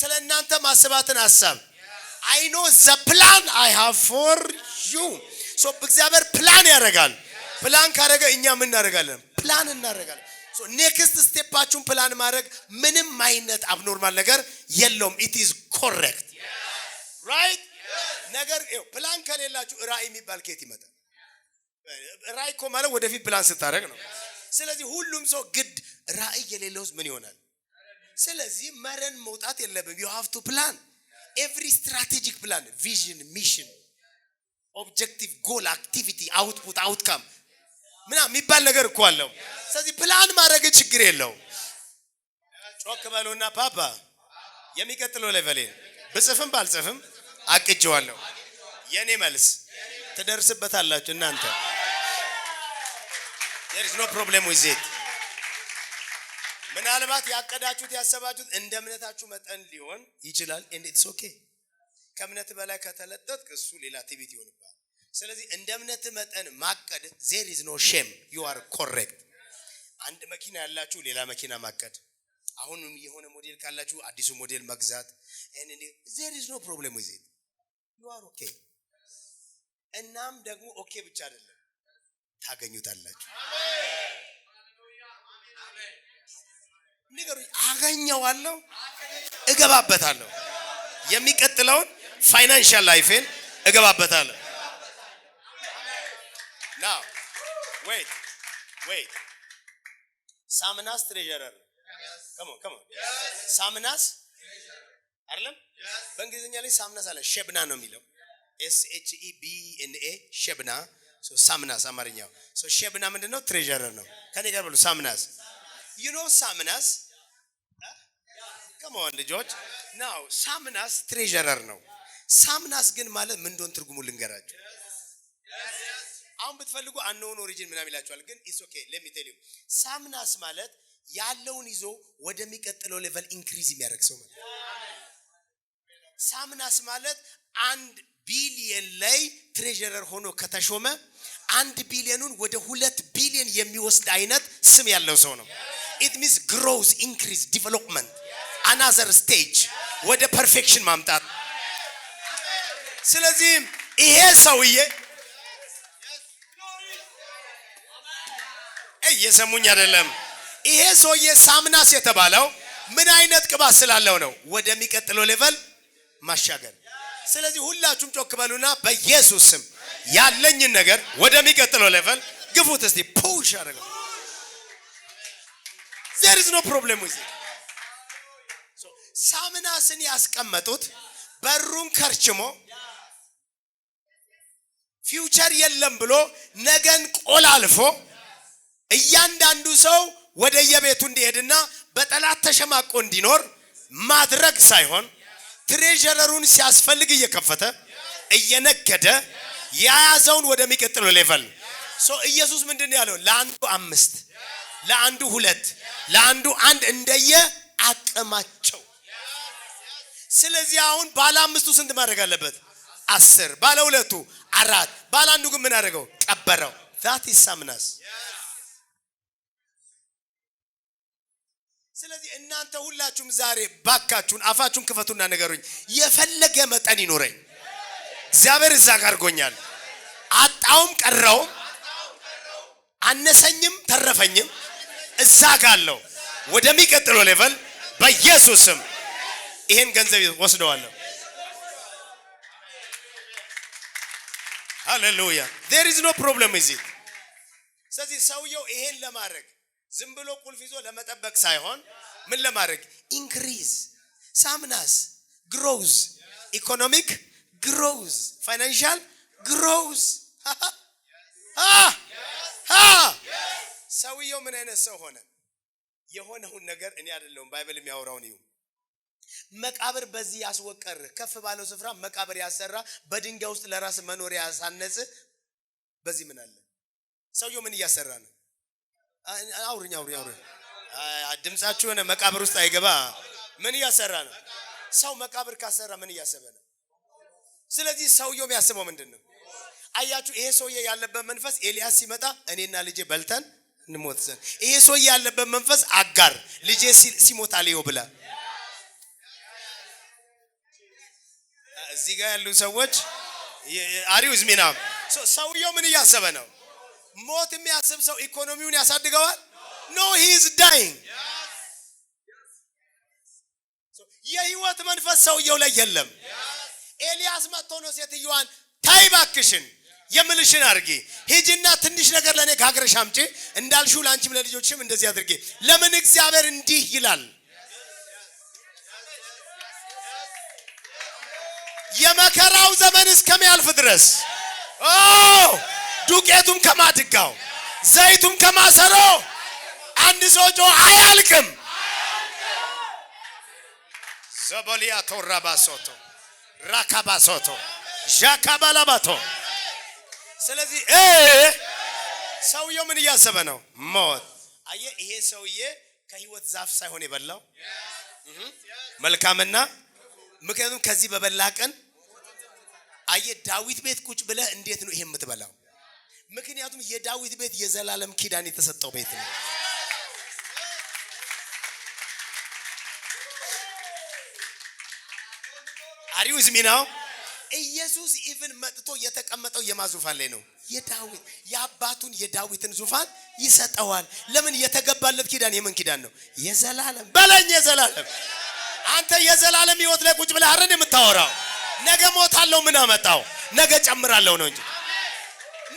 ስለእናንተ ማስባትን ሐሳብ I know the plan I have for you. so እግዚአብሔር ፕላን ያደርጋል። ፕላን ካደረገ እኛ ምን እናደርጋለን? ፕላን እናደርጋለን። so next ስቴፓችሁን ፕላን ማድረግ ምንም አይነት አብኖርማል ነገር የለውም። it is correct right? ነገር ፕላን ከሌላችሁ ራእይ የሚባል ከየት ይመጣል? ራእይ እኮ ማለት ወደፊት ፕላን ስታደርግ ነው። ስለዚህ ሁሉም ሰው ግድ ራእይ የሌለውስ ምን ይሆናል? ስለዚህ መረን መውጣት የለብም። you have to plan every strategic plan, vision, mission, objective, goal, activity, output, outcome ምናምን የሚባል ነገር እኮ አለው። ስለዚህ ፕላን ማድረግ ችግር የለው። ጮክ በሉና ፓፓ የሚቀጥለው ሌቨል ብጽፍም ባልጽፍም አቅጄዋለሁ። የኔ መልስ ትደርስበታላችሁ እናንተ። there is no problem with it. ምናልባት ያቀዳችሁት ያሰባችሁት እንደ እምነታችሁ መጠን ሊሆን ይችላል and it's okay። ከእምነት በላይ ከተለጠጥክ እሱ ሌላ ትዕቢት ይሆንባል። ስለዚህ እንደ እምነት መጠን ማቀድ there is no shame, you are correct። አንድ መኪና ያላችሁ ሌላ መኪና ማቀድ፣ አሁንም የሆነ ሞዴል ካላችሁ አዲሱ ሞዴል መግዛት and there is no problem with it. You are okay. እናም ደግሞ ኦኬ ብቻ አይደለም ታገኙታላችሁ። ንገሩኝ አገኘዋለሁ እገባበታለሁ። የሚቀጥለውን ፋይናንሻል ላይፌን እገባበታለሁ። Now wait ሳምናስ ትሬዠረር come on ሳምናስ አይደለም በእንግሊዝኛ ላይ ሳምናስ አለ ሸብና ነው የሚለው SHEBNA ሸብና ሳምናስ አማርኛው ሸብና ምንድነው ትሬዠረር ነው ከኔ ጋር ብሉ ሳምናስ you know ሳምናስ come on ልጆች now ሳምናስ ትሬዠረር ነው ሳምናስ ግን ማለት ምን እንደሆነ ትርጉሙ ልንገራችሁ አሁን ብትፈልጉ አንኖን ኦሪጂን ምናምን ይላችኋል ግን it's okay let me tell you ሳምናስ ማለት ያለውን ይዞ ወደሚቀጥለው ሌቨል ኢንክሪዝ የሚያደርግ ሰው ማለት ሳምናስ ማለት 1 ቢሊየን ላይ ትሬዠረር ሆኖ ከተሾመ 1 ቢሊየኑን ወደ 2 ቢሊየን የሚወስድ አይነት ስም ያለው ሰው ነው it means growth increase development another stage ወደ perfection ማምጣት ስለዚህ ይሄ ሰውዬ የሰሙኝ አይደለም ይሄ ሰውዬ ሳምናስ የተባለው ምን አይነት ቅባት ስላለው ነው ወደሚቀጥለው ሌቨል ማሻገር ስለዚህ ሁላችሁም ጮክ በሉና በኢየሱስ ስም ያለኝን ነገር ወደሚቀጥለው ሌቨል ግፉት እስቲ ፑሽ አድርጉ there is no problem with it so ሳምናስን ያስቀመጡት በሩን ከርችሞ ፊውቸር የለም ብሎ ነገን ቆላልፎ እያንዳንዱ ሰው ወደ የቤቱ እንዲሄድና በጠላት ተሸማቆ እንዲኖር ማድረግ ሳይሆን ትሬዠረሩን ሲያስፈልግ እየከፈተ እየነገደ ያያዘውን ወደሚቀጥለው ሌቨል ኢየሱስ ምንድነው ያለው ለአንዱ 5 ለአንዱ 2 ለአንዱ 1 እንደየ አቅማቸው ስለዚህ አሁን ባለ 5ቱ ስንት ማድረግ አለበት 10 ባለ 2ቱ 4 ባለ አንዱ ግን ምን አደረገው ቀበረው that is ሳምናስ ስለዚህ እናንተ ሁላችሁም ዛሬ ባካችሁን አፋችሁን ክፈቱና ነገሩኝ የፈለገ መጠን ይኖረኝ እግዚአብሔር እዛ ጋር አድርጎኛል አጣውም ቀረውም አነሰኝም ተረፈኝም እዛ ጋርለው ወደሚቀጥለው ሌቨል በኢየሱስ ስም ይሄን ገንዘብ ወስደዋለሁ ሃሌሉያ there is no problem with it ስለዚህ ሰውየው ይሄን ለማድረግ ዝም ብሎ ቁልፍ ይዞ ለመጠበቅ ሳይሆን ምን ለማድረግ ኢንክሪዝ ሳምናስ ግሮዝ ኢኮኖሚክ ግሮዝ ፋይናንሻል ግሮዝ ሰውየው ምን አይነት ሰው ሆነ የሆነውን ነገር እኔ አይደለም ባይብል የሚያወራው ነው መቃብር በዚህ ያስወቀር ከፍ ባለው ስፍራ መቃብር ያሰራ በድንጋይ ውስጥ ለራስ መኖሪያ ያሳነጽ በዚህ ምን አለ ሰውየው ምን ያሰራ ነው አውርኛ ድምጻችሁ ሆነ መቃብር ውስጥ አይገባ ምን ያሰራ ነው ሰው መቃብር ካሰራ ምን ያሰበ ነው ስለዚህ ሰውየው የሚያስበው ምንድነው አያችሁ ይሄ ሰውዬ ያለበት መንፈስ ኤልያስ ሲመጣ እኔና ልጄ በልተን እንሞትሰን ይሄ ሰውዬ ያለበት መንፈስ አጋር ልጄ ሲሞት አልየው ብላ እዚህ ጋር ያሉ ሰዎች አሪውዝ ሚና ሰውየው ምን ያሰበ ነው ሞት የሚያስብ ሰው ኢኮኖሚውን ያሳድገዋል no he is dying የህይወት መንፈስ ሰውየው ላይ የለም ኤልያስ መጥቶ ነው ሴትዮዋን ታይባክሽን የምልሽን አርጊ ሂጂና ትንሽ ነገር ለኔ ካገረሽ አምጪ እንዳልሽው ላንቺም ለልጆችም እንደዚህ አድርጌ ለምን እግዚአብሔር እንዲህ ይላል የመከራው ዘመን እስከሚያልፍ ድረስ ዱቄቱም ከማድጋው ዘይቱም ከማሰሮ አንድ ሰውጆ አያልቅም ዘበሊያ ተራባሶቶ ራካባሶቶ ጃካባላባቶ ስለዚህ ሰውየው ምን ያሰበ ነው ሞት አየ ይሄ ሰውዬ ከህይወት ዛፍ ሳይሆን የበላው መልካምና ምክንያቱም ከዚህ በበላቀን አየ ዳዊት ቤት ቁጭ ብለ እንዴት ነው ይሄ የምትበላው ምክንያቱም የዳዊት ቤት የዘላለም ኪዳን የተሰጠው ቤት ነው አር ዩ ዊዝ ሚ ናው? ኢየሱስ ኢቭን መጥቶ የተቀመጠው የማዙፋን ላይ ነው? የዳዊት የአባቱን የዳዊትን ዙፋን ይሰጠዋል። ለምን? የተገባለት ኪዳን የምን ኪዳን ነው? የዘላለም በለኝ። የዘላለም አንተ የዘላለም ሕይወት ላይ ቁጭ ብለህ አረን የምታወራው ነገ ሞታለሁ ምን አመጣው? ነገ ጨምራለሁ ነው እንጂ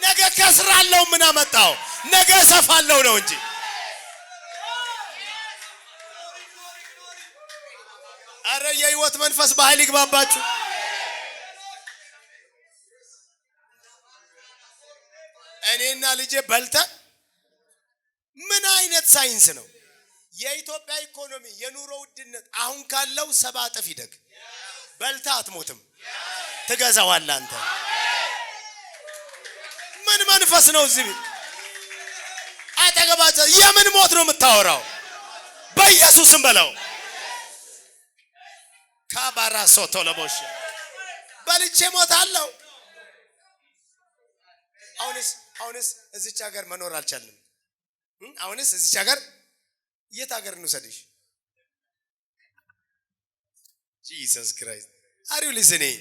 ነገ ከስራለሁ ምን አመጣው? ነገ ሰፋለሁ ነው እንጂ። አረ የሕይወት መንፈስ በኃይል ይግባባችሁ። እኔና ልጄ በልተን ምን አይነት ሳይንስ ነው? የኢትዮጵያ ኢኮኖሚ የኑሮ ውድነት አሁን ካለው 7 እጥፍ ይደግ። በልታ አትሞትም፣ ትገዛዋለህ አንተ። ምን መንፈስ ነው እዚህ? አጠገባቸው የምን ሞት ነው የምታወራው? በኢየሱስም በለው። ካባራ ሶቶ ለቦሽ በልቼ ሞታለሁ። አሁንስ እዚች ሀገር መኖር አልቻልንም። አሁንስ እዚች ሀገር የት ሀገር እንውሰድሽ? ጂሰስ ክራይስት አር ዩ ሊስኒንግ?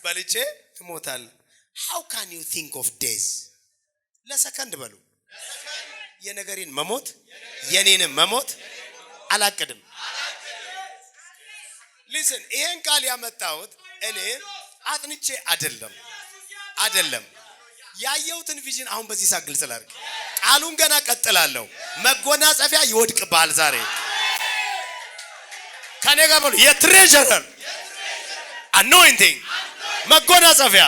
በልቼ እሞታለሁ። how can you think of days? ለሰከንድ በሉ። የነገሬን መሞት የኔንም መሞት አላቅድም። ሊስን ይሄን ቃል ያመጣሁት እኔ አጥንቼ አይደለም ያየሁትን ቪዥን አሁን በዚህ ሳቅ ግልጽ ላድርግ። ቃሉን ገና ቀጥላለሁ። መጎናጸፊያ ይወድቅብሃል ዛሬ። ከኔ ጋር በሉ። የትሬዠረር አኖይንቲንግ መጎናጸፊያ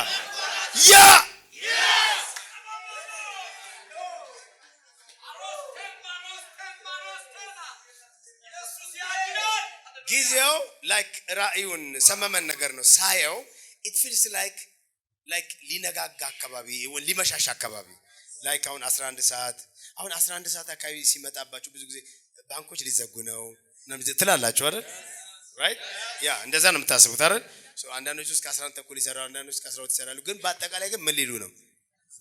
ያ ጊዜው ላይክ ራእዩን ሰመመን ነገር ነው ሳየው it feels like ሊነጋጋ አካባቢ ሊመሻሻ አካባቢ ላይክ አሁን 11 ሰዓት አካባቢ ሲመጣባችሁ ብዙ ጊዜ ባንኮች ሊዘጉ ነው ትላላችሁ አይደል? ራይት ያ እንደዛ ነው የምታስቡት አይደል? አንዳንዶቹ እስከ 11 ተኩል ይሰራሉ፣ አንዳንዶቹ እስከ 12 ይሰራሉ። ግን በአጠቃላይ ግን ምን ሊሉ ነው?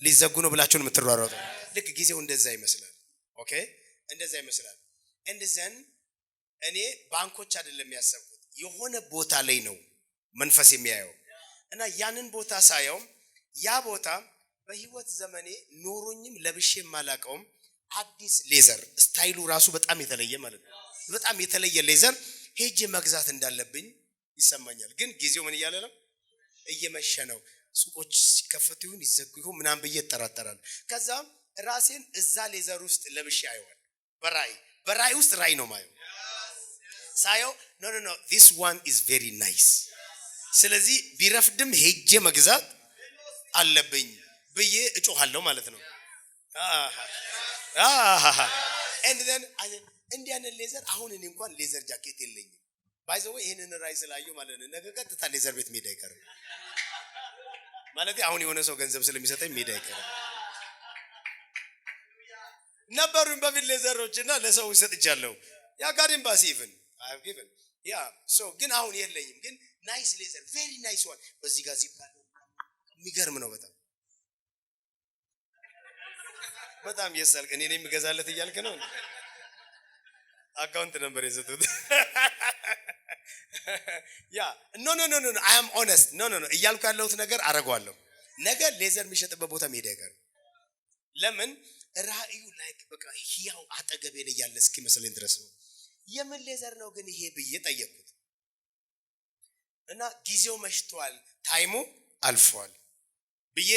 ሊዘጉ ነው ብላችሁ ነው የምትሯሯጡ። ልክ ጊዜው እንደዛ ይመስላል። ኦኬ እንደዛ ይመስላል። እንደዘን እኔ ባንኮች አይደለም ያሰብኩት የሆነ ቦታ ላይ ነው መንፈስ የሚያየው እና ያንን ቦታ ሳየው ያ ቦታ በህይወት ዘመኔ ኖሮኝም ለብሼ ማላቀውም አዲስ ሌዘር ስታይሉ ራሱ በጣም የተለየ ማለት ነው። በጣም የተለየ ሌዘር ሄጄ መግዛት እንዳለብኝ ይሰማኛል። ግን ጊዜው ምን እያለ ነው? እየመሸ ነው። ሱቆች ሲከፈቱ ይሁን ይዘጉ ይሁን ምናምን ብዬ እጠራጠራለሁ። ከዛ ራሴን እዛ ሌዘር ውስጥ ለብሼ አየዋል። በራይ ውስጥ ራይ ነው ማየው። ሳየው ኖ this one is very nice። ስለዚህ ቢረፍድም ሄጄ መግዛት አለብኝ ብዬ እጮሃለሁ ማለት ነው። and then እንዲያን ሌዘር አሁን እኔ እንኳን ሌዘር ጃኬት የለኝም። ባይዘው ይሄንን ራይ ስላየው ማለት ነው ነገ ቀጥታ ሌዘር ቤት ሜዳ አይቀርም ማለት አሁን የሆነ ሰው ገንዘብ ስለሚሰጠኝ ሜዳ አይቀርም። ነበሩን በፊት ሌዘሮችና ለሰው ይሰጥቻለሁ። ያ ጋርደን ባስ even I have given so ግን አሁን የለኝም። ግን ናይስ ሌዘር very nice one በዚህ ጋር ሲባል የሚገርም ነው በጣም የሳልክ እኔ ነኝ የምገዛለት እያልክ ነው። አካውንት ነምበር የሰጡት ያ ኖ I am honest ኖ እያልኩ ያለሁት ነገር አረጋለሁ። ነገ ሌዘር የሚሸጥበት ቦታ ሜዳ አይቀርም። ለምን ራእዩ ላይክ በቃ ያው አጠገቤ ላይ ያለ እስኪመስለኝ ድረስ ነው። የምን ሌዘር ነው ግን ይሄ ብዬ ጠየቅኩት እና ጊዜው መሽቷል፣ ታይሙ አልፏል ብዬ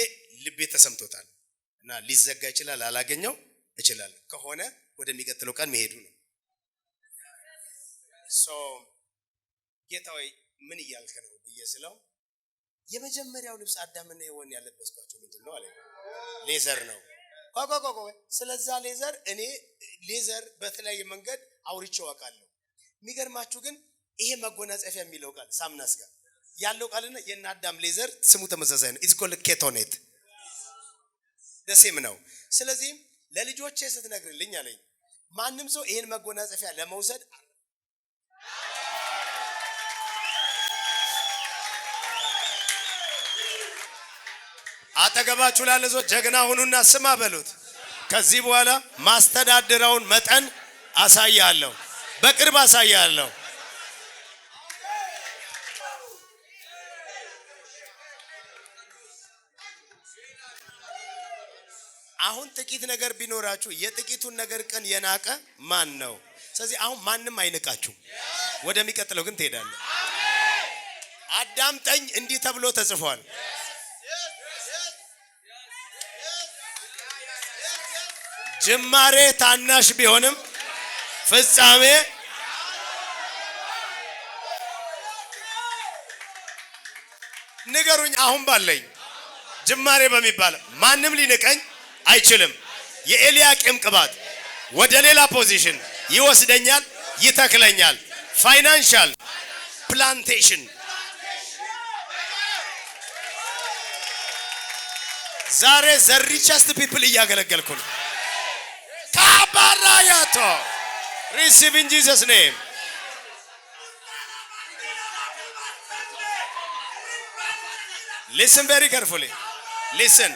ልቤ ተሰምቶታል እና ሊዘጋ ይችላል፣ አላገኘው ይችላል። ከሆነ ወደሚቀጥለው ቀን መሄዱ ነው። ጌታዬ ምን እያልክ ነው ብዬ ስለው የመጀመሪያው ልብስ አዳምና ሔዋን ያለበስኳቸው ምንድነው አለ። ሌዘር ነው። ስለዛ ሌዘር እኔ ሌዘር በተለያየ መንገድ አውርቼው አውቃለሁ። የሚገርማችሁ ግን ይሄ መጎናጸፊያ የሚለው ቃል ሳምናስ ጋር ያለው ቃልና የእነ አዳም ሌዘር ስሙ ተመሳሳይ ነው። ኢትስ ኮልድ ኬቶኔት ደሴም ነው። ስለዚህ ለልጆቼ ስትነግርልኝ አለኝ ማንም ሰው ይሄን መጎናጸፊያ ለመውሰድ አጠገባችሁ ላለ ሰው ጀግና ሁኑና ስማ በሉት። ከዚህ በኋላ ማስተዳደራውን መጠን አሳያለሁ፣ በቅርብ አሳያለሁ። አሁን ጥቂት ነገር ቢኖራችሁ የጥቂቱን ነገር ቀን የናቀ ማን ነው? ስለዚህ አሁን ማንም አይንቃችሁ። ወደሚቀጥለው ግን ትሄዳለህ። አዳምጠኝ፣ እንዲህ ተብሎ ተጽፏል። ጅማሬ ታናሽ ቢሆንም ፍጻሜ ንገሩኝ። አሁን ባለኝ ጅማሬ በሚባል ማንም ሊንቀኝ አይችልም። የኤልያቄም ቅባት ወደ ሌላ ፖዚሽን ይወስደኛል፣ ይተክለኛል። ፋይናንሻል ፕላንቴሽን ዛሬ ዘ ሪቸስት ፒፕል እያገለገልኩ ነው። ካባራያቶ ሪሲቭ ኢን ጂሰስ ኔም። ሊስን ቬሪ ካርፉሊ ሊስን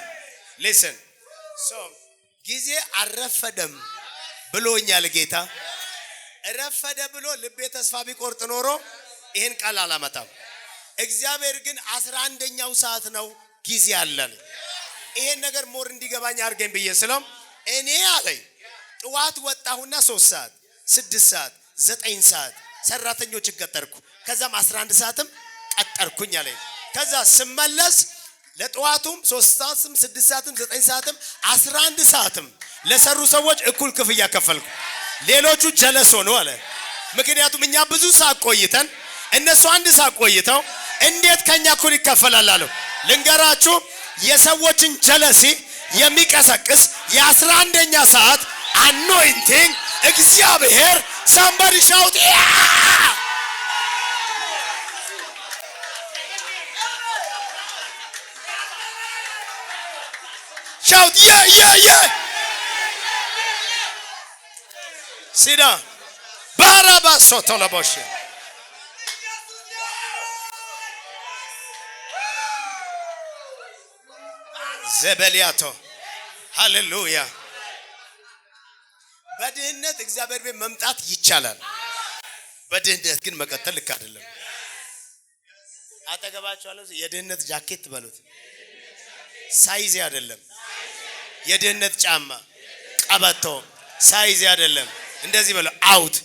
ሶ ጊዜ አረፈደም ብሎኛል ጌታ። ረፈደ ብሎ ልቤ ተስፋ ቢቆርጥ ኖሮ ይሄን ቃል አላመጣም። እግዚአብሔር ግን 11ኛው ሰዓት ነው ጊዜ አለን። ይሄን ነገር ሞር እንዲገባኝ አድርገኝ ብዬ ስለም እኔ አለኝ ጥዋት ወጣሁና 3 ሰዓት 6 ሰዓት 9 ሰዓት ሰራተኞች ቀጠርኩ። ከዛም 11 ሰዓትም ቀጠርኩኝ አለኝ። ከዛ ስመለስ ለጥዋቱም 3 ሰዓትም 6 ሰዓትም 9 ሰዓትም 11 ሰዓትም ለሰሩ ሰዎች እኩል ክፍያ ከፈልኩ። ሌሎቹ ጀለስ ሆነው አለ። ምክንያቱም እኛ ብዙ ሰዓት ቆይተን እነሱ 1 ሰዓት ቆይተው እንዴት ከኛ እኩል ይከፈላል አለው። ልንገራችሁ የሰዎችን ጀለሲ የሚቀሰቅስ የ11ኛ ሰዓት አኖይንቲንግ እግዚአብሔር somebody shout yeah! Shout yeah yeah yeah! Sida barabaso tolabosh ዘበሊያቶ ሃሌሉያ። በድህነት እግዚአብሔር ቤት መምጣት ይቻላል። በድህነት ግን መቀጠል ልክ አይደለም። አጠገባችሁ አለ የድህነት ጃኬት በሉት። ሳይዝ አይደለም። የድህነት ጫማ ቀበቶ ሳይዝ አይደለም። እንደዚህ በለው አውት።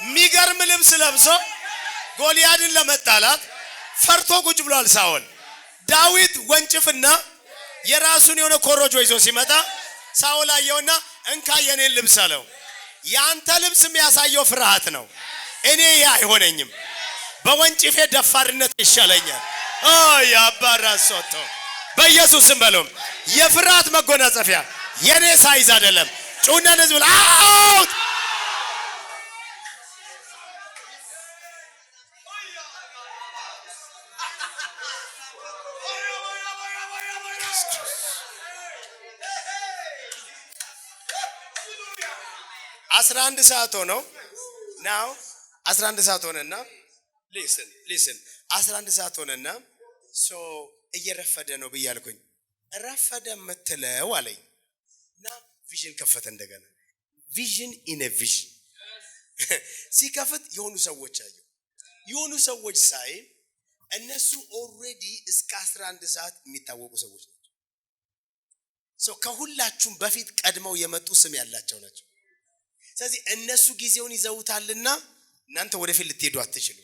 ሚገርም ልብስ ለብሶ ጎልያድን ለመጣላት ፈርቶ ቁጭ ብሏል ሳኦል። ዳዊት ወንጭፍና የራሱን የሆነ ኮሮጆ ይዞ ሲመጣ ሳኦል አየውና እንካ የኔን ልብስ አለው። ያንተ ልብስ የሚያሳየው ፍርሃት ነው። እኔ ያ አይሆነኝም። በወንጭፌ ደፋርነት ይሻለኛል። ያባራሶቶ በኢየሱስም በለው የፍርሃት መጎናጸፊያ የኔ ሳይዝ አይደለም። ጩና ነዝብል አውት አስራ አንድ ሰዓት ሆነው ናው 11 ሰዓት ሆነና ሊስን 11 ሰዓት ሆነና ሶ እየረፈደ ነው ብያልኩኝ። ረፈደ የምትለው አለኝ እና ቪዥን ከፈተ። እንደገና ቪዥን ኢን ኤ ቪዥን ሲከፈት የሆኑ ሰዎች አዩ። የሆኑ ሰዎች ሳይ እነሱ ኦልሬዲ እስከ 11 ሰዓት የሚታወቁ ሰዎች ናቸው። ሶ ከሁላችሁም በፊት ቀድመው የመጡ ስም ያላቸው ናቸው። ስለዚህ እነሱ ጊዜውን ይዘውታልና እናንተ ወደፊት ልትሄዱ አትችሉ።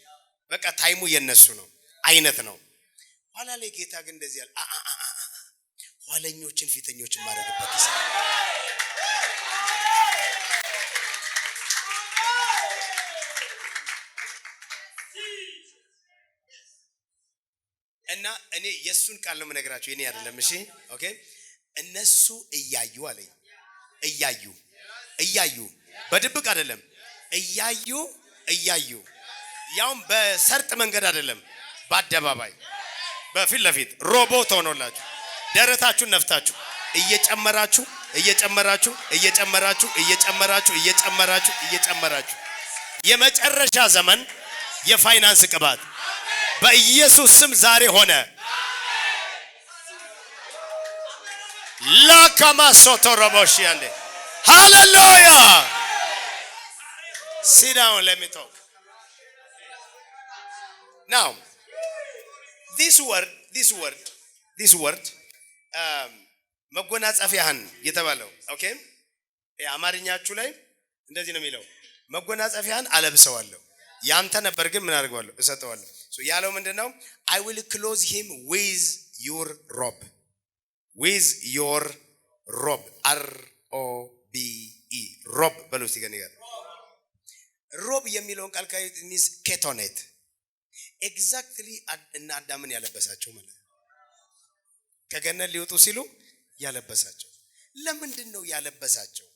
በቃ ታይሙ የነሱ ነው አይነት ነው። ኋላ ላይ ጌታ ግን እንደዚህ ያለ ኋለኞችን ፊተኞችን ማድረግበት ይችላል። እና እኔ የሱን ቃል ነው የምነግራችሁ የኔ አይደለም። እሺ ኦኬ። እነሱ እያዩ አለኝ እያዩ በድብቅ አይደለም እያዩ ያውም በሰርጥ መንገድ አይደለም፣ በአደባባይ በፊት ለፊት ሮቦት ሆኖላችሁ ደረታችሁን ነፍታችሁ እየጨመራችሁ የመጨረሻ ዘመን የፋይናንስ ቅባት በኢየሱስ ስም ዛሬ ሆነ። ላካማሶቶ ሮቦሽ ያለ ሃሌሉያ። Sit down, let me talk. Now, this word መጎናጸፊያህን የተባለው ኦኬ የአማርኛችሁ ላይ እንደዚህ ነው የሚለው መጎናጸፊያህን አለብሰዋለሁ ያንተ ነበር ግን ምን አድርገዋለሁ እሰጠዋለሁ ያለው ምንድነው I will clothe him with your robe R-O-B-E robe በሉ እስቲ ገና robe የሚለውን ቃል ሚስ ኬቶኔት ኤግዛክትሊ እና አዳምን ያለበሳቸው ማለት ከገነት ሊወጡ ሲሉ ያለበሳቸው ለምንድን ነው ያለበሳቸው